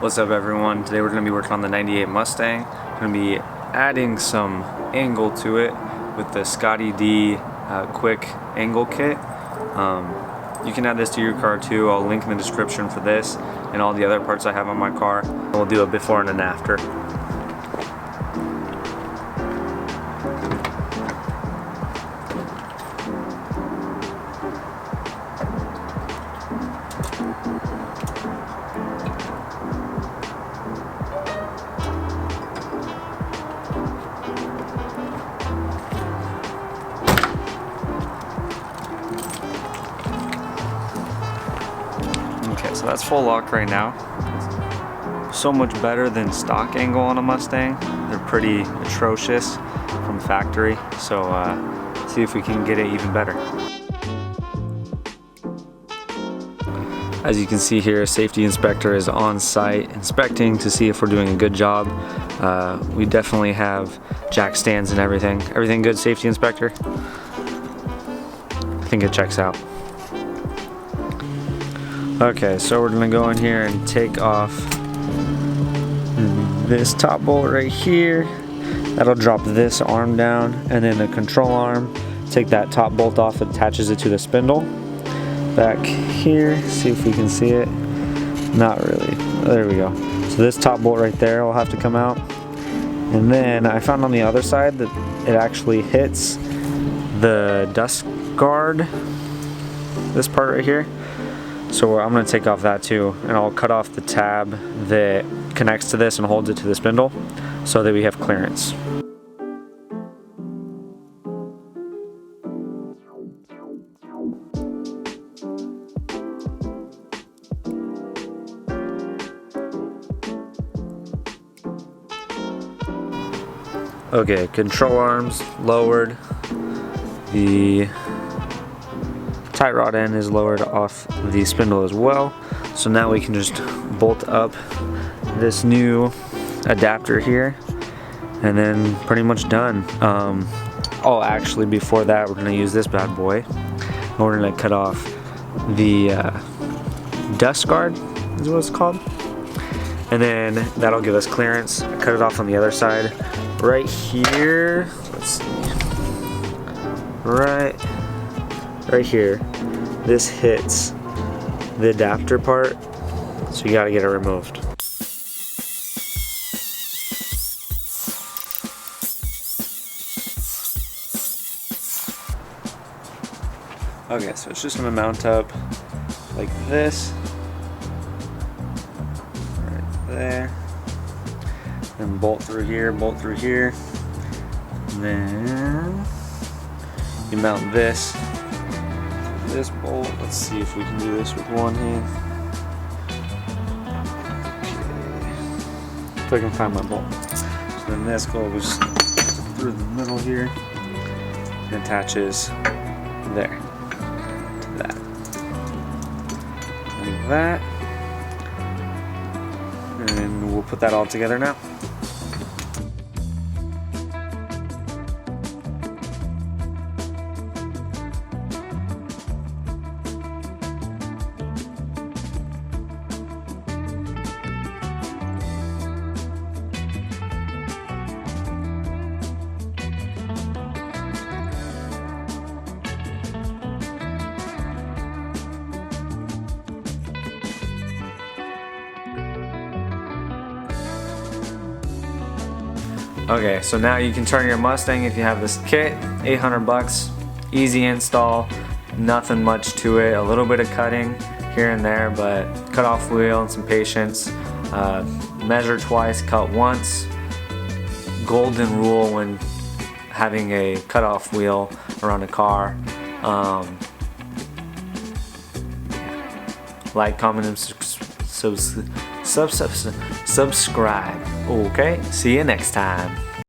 What's up everyone? Today we're going to be working on the 98 Mustang. Going to be adding some angle to it with the scotidi quick angle kit. You can add this to your car too. I'll link in the description for this and all the other parts I have on my car. We'll do a before and an after. Okay, so that's full lock right now. So much better than stock angle on a Mustang. They're pretty atrocious from factory, so see if we can get it even better. As you can see here, safety inspector is on site inspecting to see if we're doing a good job. We definitely have jack stands and everything. Everything good, safety inspector? I think it checks out. Okay, so we're gonna go in here and take off this top bolt right here. That'll drop this arm down, and then the control arm, take that top bolt off, attaches it to the spindle. Back here, see if we can see it. Not really. There we go. So this top bolt right there will have to come out. And then I found on the other side that it actually hits the dust guard, this part right here. So I'm going to take off that too, and I'll cut off the tab that connects to this and holds it to the spindle so that we have clearance. Okay, control arms lowered. The tie rod end is lowered off the spindle as well. So now we can just bolt up this new adapter here, and then pretty much done. Oh, actually before that we're gonna use this bad boy. We're gonna cut off the dust guard is what it's called. And then that'll give us clearance. Cut it off on the other side. Right here, let's see. Right here, this hits the adapter part, so you gotta get it removed. Okay, so it's just gonna mount up like this, right there, then bolt through here, and then you mount this bolt. Let's see if we can do this with one hand. Okay. If I can find my bolt. So then this goes through the middle here and attaches there to that. Like that. And we'll put that all together now. Okay, so now you can turn your Mustang if you have this kit. 800 bucks, easy install, nothing much to it. A little bit of cutting here and there, but cut off wheel and some patience. Measure twice, cut once. Golden rule when having a cut-off wheel around a car. Like, comment, and subscribe. Okay, see you next time.